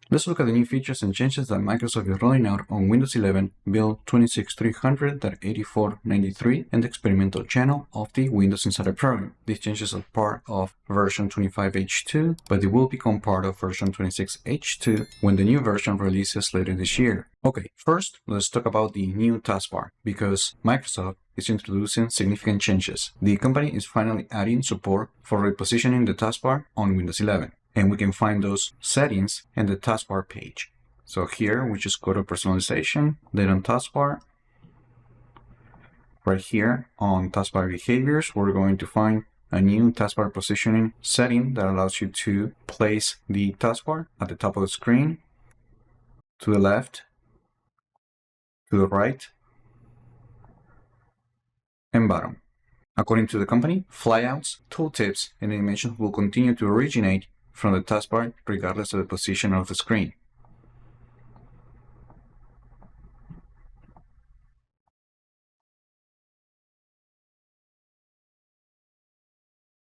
Let's look at the new features and changes that Microsoft is rolling out on Windows 11 build 26300.8493 and the experimental channel of the Windows Insider program. These changes are part of version 25H2, but they will become part of version 26H2 when the new version releases later this year. Okay, first, let's talk about the new taskbar, because Microsoft is introducing significant changes. The company is finally adding support for repositioning the taskbar on Windows 11. And we can find those settings in the taskbar page. So here we just go to personalization, then on taskbar. Right here on taskbar behaviors, we're going to find a new taskbar positioning setting that allows you to place the taskbar at the top of the screen, to the left, to the right, and bottom. According to the company, flyouts, tooltips, and animations will continue to originate from the taskbar regardless of the position of the screen.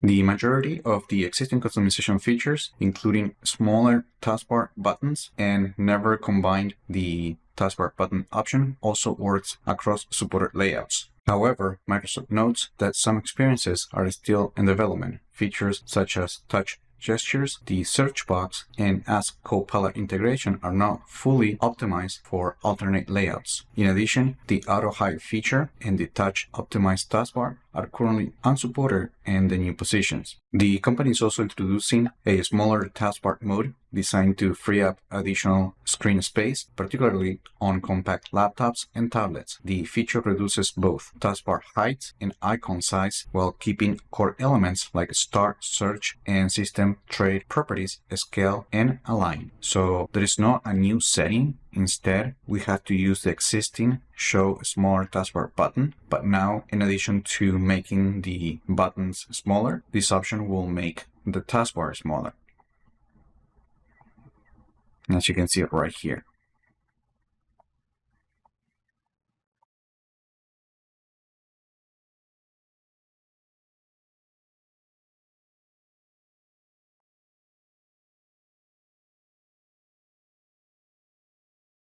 The majority of the existing customization features, including smaller taskbar buttons and never combined the taskbar button option, also works across supported layouts. However, Microsoft notes that some experiences are still in development. Features such as touch gestures, the search box, and Ask Copilot integration are not fully optimized for alternate layouts. In addition, the auto hide feature and the touch optimized taskbar are currently unsupported in the new positions. The company is also introducing a smaller taskbar mode designed to free up additional screen space, particularly on compact laptops and tablets. The feature reduces both taskbar height and icon size while keeping core elements like start, search, and system tray properties scale and align. So there is not a new setting. Instead, we have to use the existing show smaller taskbar button, but now in addition to making the buttons smaller, this option will make the taskbar smaller. As you can see it right here.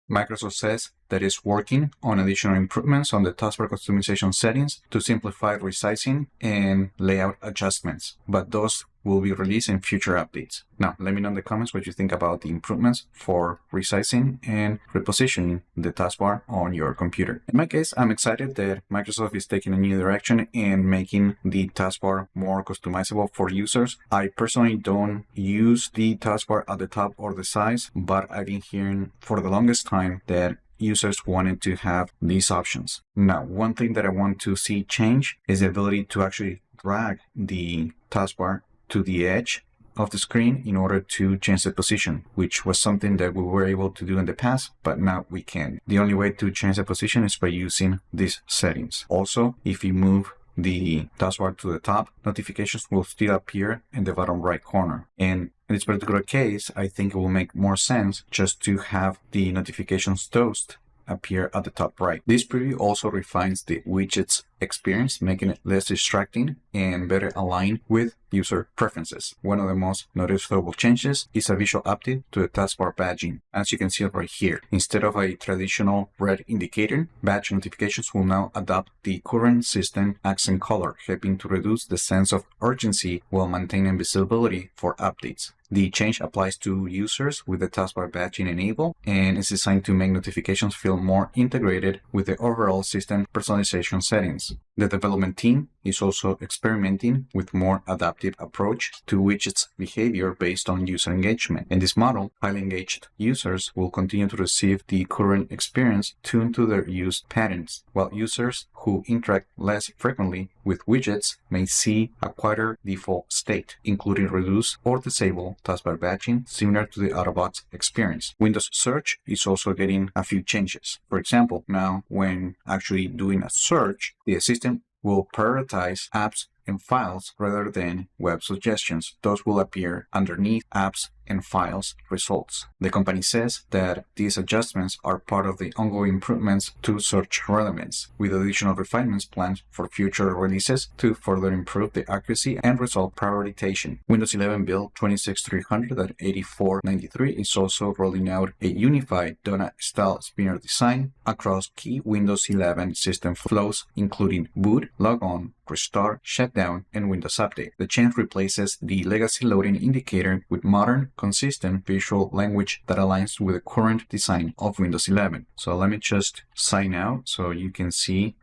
Microsoft says that it's working on additional improvements on the taskbar customization settings to simplify resizing and layout adjustments, but those will be released in future updates. Now, let me know in the comments what you think about the improvements for resizing and repositioning the taskbar on your computer. In my case, I'm excited that Microsoft is taking a new direction and making the taskbar more customizable for users. I personally don't use the taskbar at the top or the sides, but I've been hearing for the longest time that users wanted to have these options. Now, one thing that I want to see change is the ability to actually drag the taskbar to the edge of the screen in order to change the position, which was something that we were able to do in the past, but now we can't. The only way to change the position is by using these settings. Also, if you move the taskbar to the top, notifications will still appear in the bottom right corner. And in this particular case, I think it will make more sense just to have the notifications toast appear at the top right. This preview also refines the widgets experience, making it less distracting and better aligned with user preferences. One of the most noticeable changes is a visual update to the taskbar badging. As you can see right here, instead of a traditional red indicator, badge notifications will now adopt the current system accent color, helping to reduce the sense of urgency while maintaining visibility for updates. The change applies to users with the taskbar badging enabled and is designed to make notifications feel more integrated with the overall system personalization settings. The development team is also experimenting with more adaptive approach to widgets behavior based on user engagement. In this model, highly engaged users will continue to receive the current experience tuned to their use patterns, while users who interact less frequently with widgets may see a quieter default state, including reduce or disable taskbar badging similar to the out-of-box experience. Windows Search is also getting a few changes. For example, now when actually doing a search, the assistant will prioritize apps and files rather than web suggestions. Those will appear underneath apps and files results. The company says that these adjustments are part of the ongoing improvements to search relevance, with additional refinements planned for future releases to further improve the accuracy and result prioritization. Windows 11 build 26300.8493 is also rolling out a unified donut-style spinner design across key Windows 11 system flows, including boot, logon, restart, shutdown, and Windows Update. The change replaces the legacy loading indicator with modern, consistent visual language that aligns with the current design of Windows 11. So let me just sign out so you can see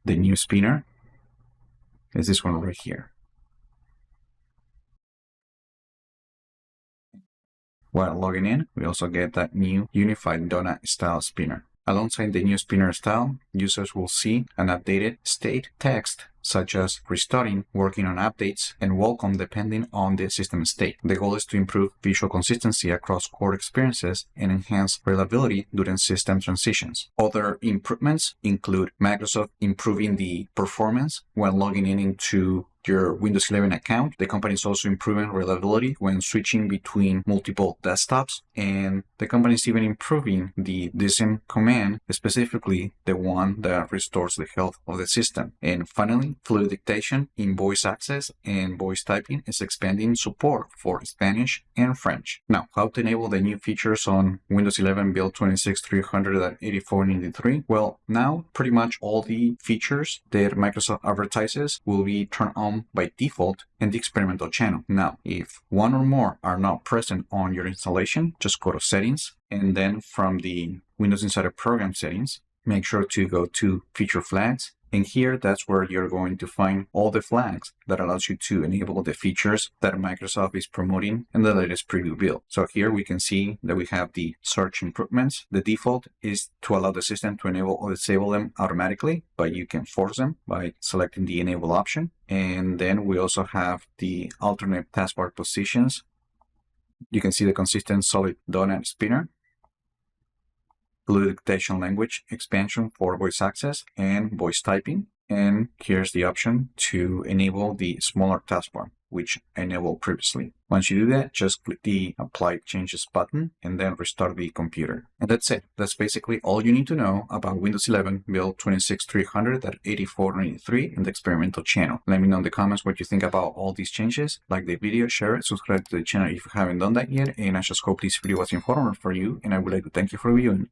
the new spinner. Is this one right here. While logging in, we also get that new unified donut style spinner. Alongside the new spinner style, users will see an updated state text such as restarting, working on updates, and welcome depending on the system state. The goal is to improve visual consistency across core experiences and enhance reliability during system transitions. Other improvements include Microsoft improving the performance when logging in into your Windows 11 account. The company is also improving reliability when switching between multiple desktops, and the company is even improving the dism command, specifically the one that restores the health of the system. And finally, fluid dictation in voice access and voice typing is expanding support for Spanish and French. Now, how to enable the new features on Windows 11 build 26300.8493? Well, now pretty much all the features that Microsoft advertises will be turned on by default in the experimental channel. Now, if one or more are not present on your installation, just go to Settings, and then from the Windows Insider Program Settings, make sure to go to Feature Flags. And here, that's where you're going to find all the flags that allows you to enable the features that Microsoft is promoting in the latest preview build. So here we can see that we have the search improvements. The default is to allow the system to enable or disable them automatically, but you can force them by selecting the enable option. And then we also have the alternate taskbar positions. You can see the consistent solid donut spinner, fluid dictation language expansion for voice access and voice typing. And here's the option to enable the smaller taskbar, which I enabled previously. Once you do that, just click the Apply Changes button and then restart the computer. And that's it. That's basically all you need to know about Windows 11 build 26300.8493 in the experimental channel. Let me know in the comments what you think about all these changes. Like the video, share it, subscribe to the channel if you haven't done that yet, and I just hope this video was informative for you, and I would like to thank you for viewing.